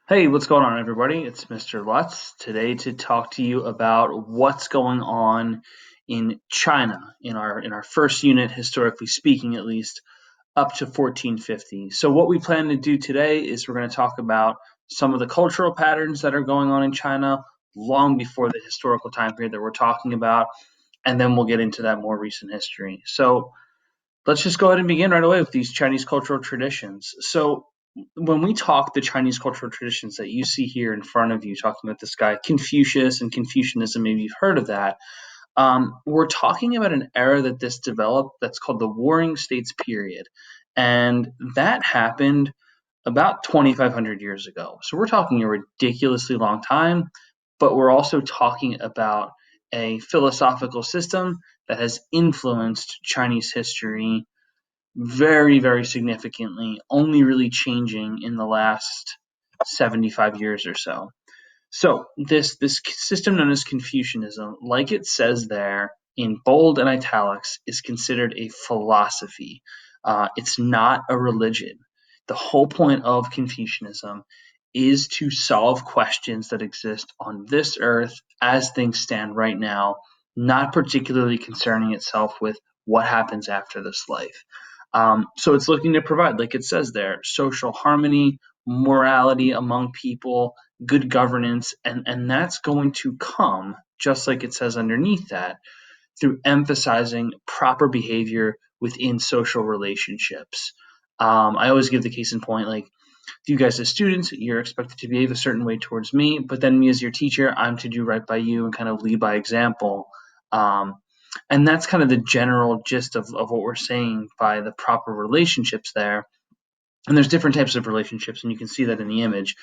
Hey, what's going on, everybody? It's Mr. Lutz today to talk to you about what's going on in China in our first unit, historically speaking, at least up to 1450. So, what we plan to do today is we're going to talk about some of the cultural patterns that are going on in China long before the historical time period that we're talking about, and then we'll get into that more recent history. So, let's just go ahead and begin right away with these Chinese cultural traditions. So, when we talk the Chinese cultural traditions that you see here in front of you, talking about this guy Confucius and Confucianism, maybe you've heard of that. We're talking about an era that this developed that's called the Warring States period, and that happened about 2,500 years ago. So we're talking a ridiculously long time, but we're also talking about a philosophical system that has influenced Chinese history very, very significantly, only really changing in the last 75 years or so. So this system known as Confucianism, like it says there in bold and italics, is considered a philosophy. It's not a religion. The whole point of Confucianism is to solve questions that exist on this earth as things stand right now, not particularly concerning itself with what happens after this life. So it's looking to provide, like it says there, social harmony, morality among people, good governance, and that's going to come, just like it says underneath that, through emphasizing proper behavior within social relationships. I always give the case in point, like, you guys as students, you're expected to behave a certain way towards me, but then me as your teacher, I'm to do right by you and kind of lead by example. Um, and that's kind of the general gist of what we're saying by the proper relationships there. And there's different types of relationships, and you can see that in the image.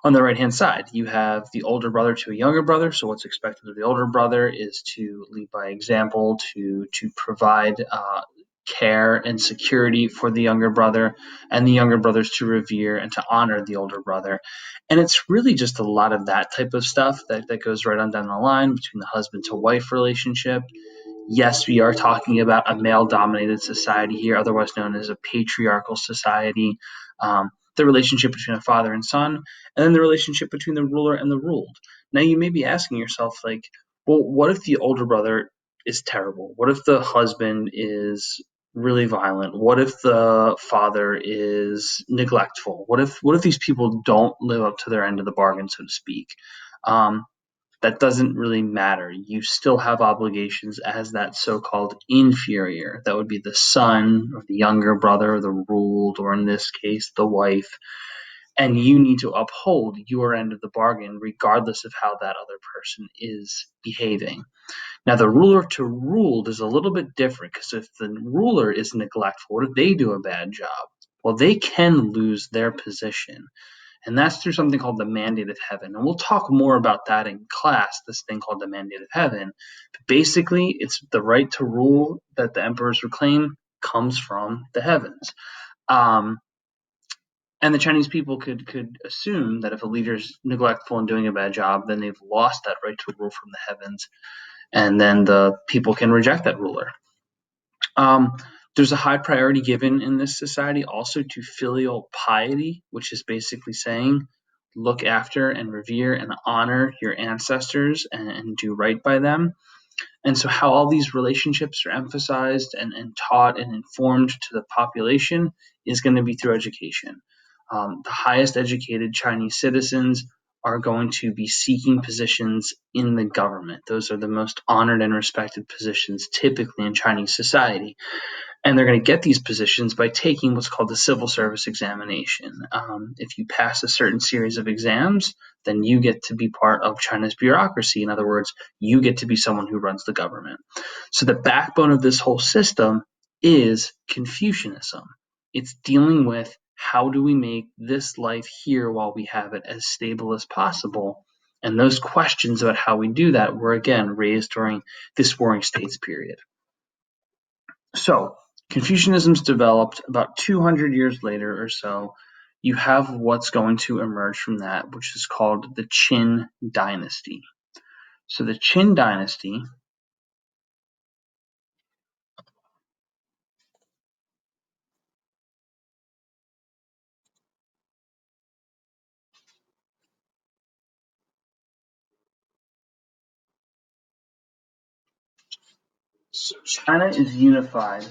On the right hand side, you have the older brother to a younger brother. So what's expected of the older brother is to lead by example, to provide care and security for the younger brother, and the younger brothers to revere and to honor the older brother. And it's really just a lot of that type of stuff that goes right on down the line between the husband to wife relationship. Yes, we are talking about a male dominated society here, otherwise known as a patriarchal society. The relationship between a father and son, and then the relationship between the ruler and the ruled. Now, you may be asking yourself, like, well, what if the older brother is terrible? What if the husband is really violent? What if the father is neglectful? What if these people don't live up to their end of the bargain, so to speak? Um, that doesn't really matter. You still have obligations as that so-called inferior. That would be the son or the younger brother or the ruled, or in this case, the wife. And you need to uphold your end of the bargain regardless of how that other person is behaving. Now, the ruler to ruled is a little bit different, because if the ruler is neglectful, what if they do a bad job? Well, they can lose their position. And that's through something called the mandate of heaven. And we'll talk more about that in class, this thing called the mandate of heaven. But basically, it's the right to rule that the emperors reclaim comes from the heavens. Um, and the Chinese people could assume that if a leader's neglectful and doing a bad job, then they've lost that right to rule from the heavens, and then the people can reject that ruler. Um, there's a high priority given in this society also to filial piety, which is basically saying look after and revere and honor your ancestors and do right by them. And so, how all these relationships are emphasized and taught and informed to the population is going to be through education. The highest educated Chinese citizens are going to be seeking positions in the government. Those are the most honored and respected positions typically in Chinese society. And they're going to get these positions by taking what's called the civil service examination. If you pass a certain series of exams, then you get to be part of China's bureaucracy. In other words, you get to be someone who runs the government. So the backbone of this whole system is Confucianism. It's dealing with how do we make this life here while we have it as stable as possible. And those questions about how we do that were again raised during this Warring States period. So Confucianism's developed about 200 years later or so. You have what's going to emerge from that, which is called the Qin dynasty. So the Qin dynasty So China is unified.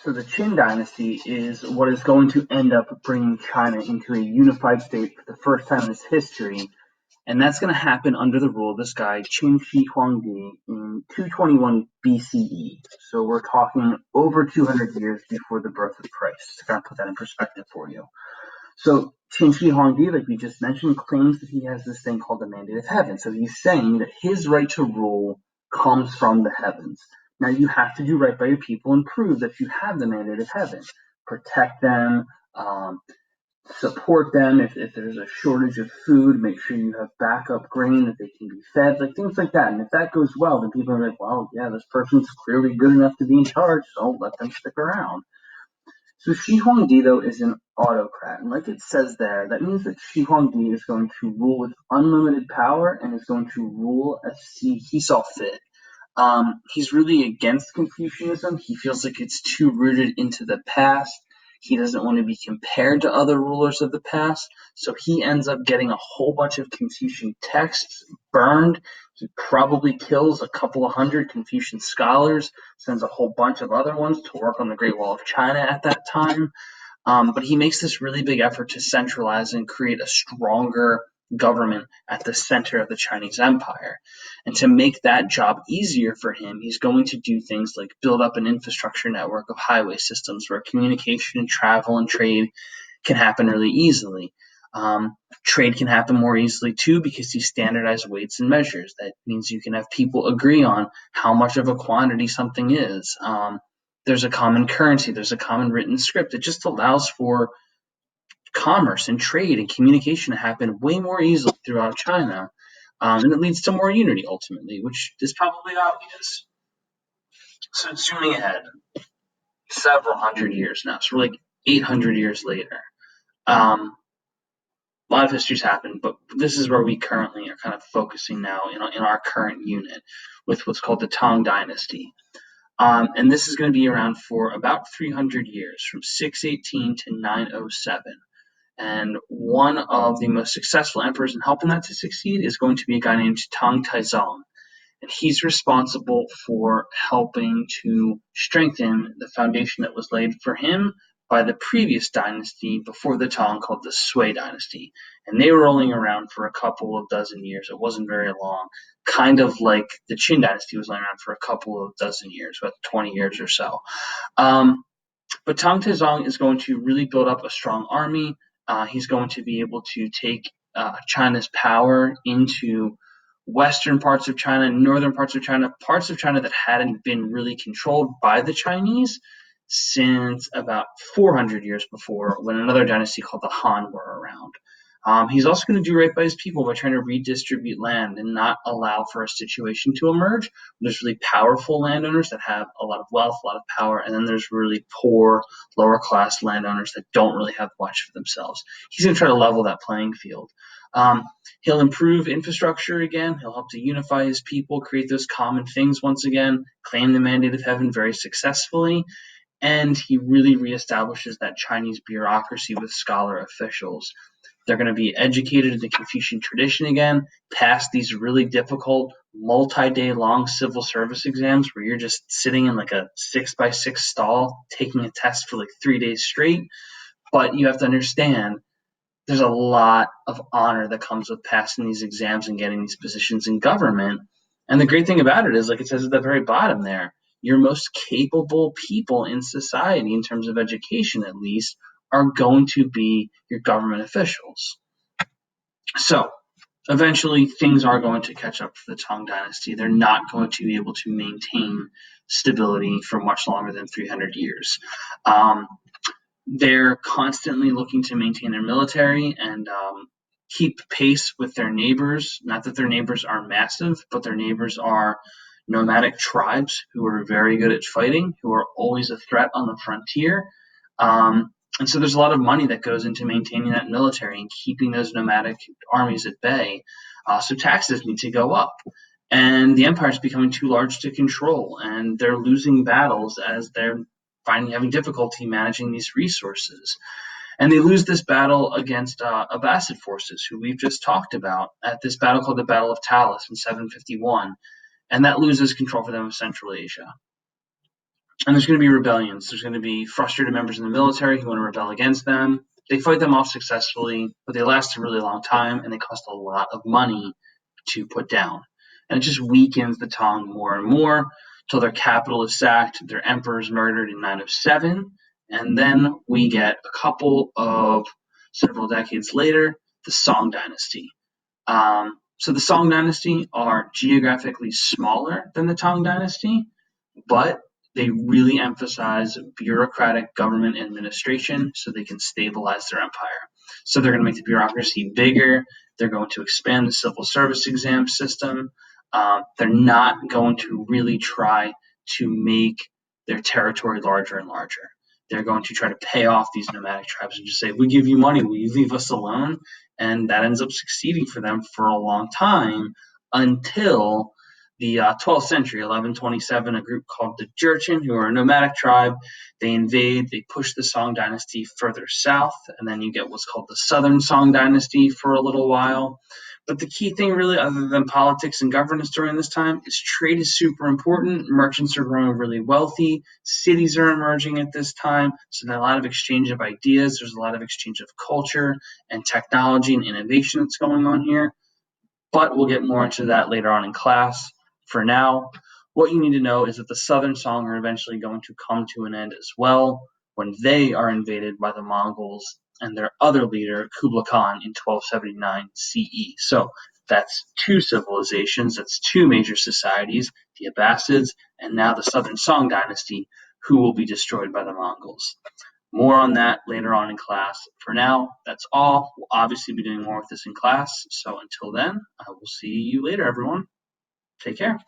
So the Qin dynasty is what is going to end up bringing China into a unified state for the first time in its history, and that's going to happen under the rule of this guy Qin Shi Huangdi in 221 BCE. So we're talking over 200 years before the birth of Christ. To kind of put that in perspective for you. So Qin Shi Huangdi, like we just mentioned, claims that he has this thing called the mandate of heaven. So he's saying that his right to rule comes from the heavens. Now you have to do right by your people and prove that you have the mandate of heaven. Protect them, support them if there's a shortage of food, make sure you have backup grain that they can be fed, like things like that. And if that goes well, then people are like, well, yeah, this person's clearly good enough to be in charge, so let them stick around. So Shi Huangdi, though, is an autocrat. And like it says there, that means that Shi Huangdi is going to rule with unlimited power and is going to rule as he saw fit. He's really against Confucianism. He feels like it's too rooted into the past. He doesn't want to be compared to other rulers of the past. So he ends up getting a whole bunch of Confucian texts burned. He probably kills a couple of hundred Confucian scholars, sends a whole bunch of other ones to work on the Great Wall of China at that time. But he makes this really big effort to centralize and create a stronger government at the center of the Chinese empire. And to make that job easier for him, he's going to do things like build up an infrastructure network of highway systems where communication and travel and trade can happen really easily. Trade can happen more easily too because he standardized weights and measures. That means you can have people agree on how much of a quantity something is. There's a common currency, there's a common written script. It just allows for commerce and trade and communication to happen way more easily throughout China. And it leads to more unity ultimately, which is probably obvious. So zooming ahead, several hundred years now, so we're like 800 years later. A lot of history's happened, but this is where we currently are kind of focusing now in our current unit with what's called the Tang Dynasty. And this is going to be around for about 300 years, from 618 to 907. And one of the most successful emperors in helping that to succeed is going to be a guy named Tang Taizong. And he's responsible for helping to strengthen the foundation that was laid for him by the previous dynasty before the Tang called the Sui dynasty. And they were only around for a couple of dozen years. It wasn't very long, kind of like the Qin dynasty was only around for a couple of dozen years, about 20 years or so. But Tang Taizong is going to really build up a strong army. He's going to be able to take China's power into western parts of China, northern parts of China that hadn't been really controlled by the Chinese since about 400 years before, when another dynasty called the Han were around. He's also going to do right by his people by trying to redistribute land and not allow for a situation to emerge. There's really powerful landowners that have a lot of wealth, a lot of power, and then there's really poor, lower class landowners that don't really have much for themselves. He's going to try to level that playing field. He'll improve infrastructure again. He'll help to unify his people, create those common things once again, claim the mandate of heaven very successfully, and he really reestablishes that Chinese bureaucracy with scholar officials. They're going to be educated in the Confucian tradition again, pass these really difficult multi-day long civil service exams where you're just sitting in like a 6x6 stall taking a test for like 3 days straight. But you have to understand there's a lot of honor that comes with passing these exams and getting these positions in government. And the great thing about it is, like it says at the very bottom there, your most capable people in society, in terms of education at least, are going to be your government officials. So eventually things are going to catch up for the Tang Dynasty. They're not going to be able to maintain stability for much longer than 300 years. They're constantly looking to maintain their military and keep pace with their neighbors. Not that their neighbors are massive, but their neighbors are nomadic tribes who are very good at fighting, who are always a threat on the frontier. And so there's a lot of money that goes into maintaining that military and keeping those nomadic armies at bay. So taxes need to go up. And the empire is becoming too large to control, and they're losing battles as they're having difficulty managing these resources. And they lose this battle against Abbasid forces, who we've just talked about, at this battle called the Battle of Talas in 751. and that loses control for them of Central Asia. And there's going to be rebellions. There's going to be frustrated members of the military who want to rebel against them. They fight them off successfully, but they last a really long time, and they cost a lot of money to put down. And it just weakens the Tang more and more till their capital is sacked, their emperor is murdered in 907, and then we get a couple of several decades later, the Song dynasty. So the Song dynasty are geographically smaller than the Tang dynasty, but they really emphasize bureaucratic government administration so they can stabilize their empire. So they're going to make the bureaucracy bigger. They're going to expand the civil service exam system. They're not going to really try to make their territory larger and larger. They're going to try to pay off these nomadic tribes and just say, we give you money, will you leave us alone? And that ends up succeeding for them for a long time until the 12th century, 1127, a group called the Jurchen, who are a nomadic tribe. They invade, they push the Song dynasty further south, and then you get what's called the Southern Song dynasty for a little while. But the key thing, really, other than politics and governance during this time, is trade is super important. Merchants are growing really wealthy. Cities are emerging at this time. So there's a lot of exchange of ideas. There's a lot of exchange of culture and technology and innovation that's going on here. But we'll get more into that later on in class. For now, what you need to know is that the Southern Song are eventually going to come to an end as well when they are invaded by the Mongols and their other leader, Kublai Khan, in 1279 CE. So that's two civilizations, that's two major societies, the Abbasids and now the Southern Song dynasty, who will be destroyed by the Mongols. More on that later on in class. For now, that's all. We'll obviously be doing more with this in class. So until then, I will see you later, everyone. Take care.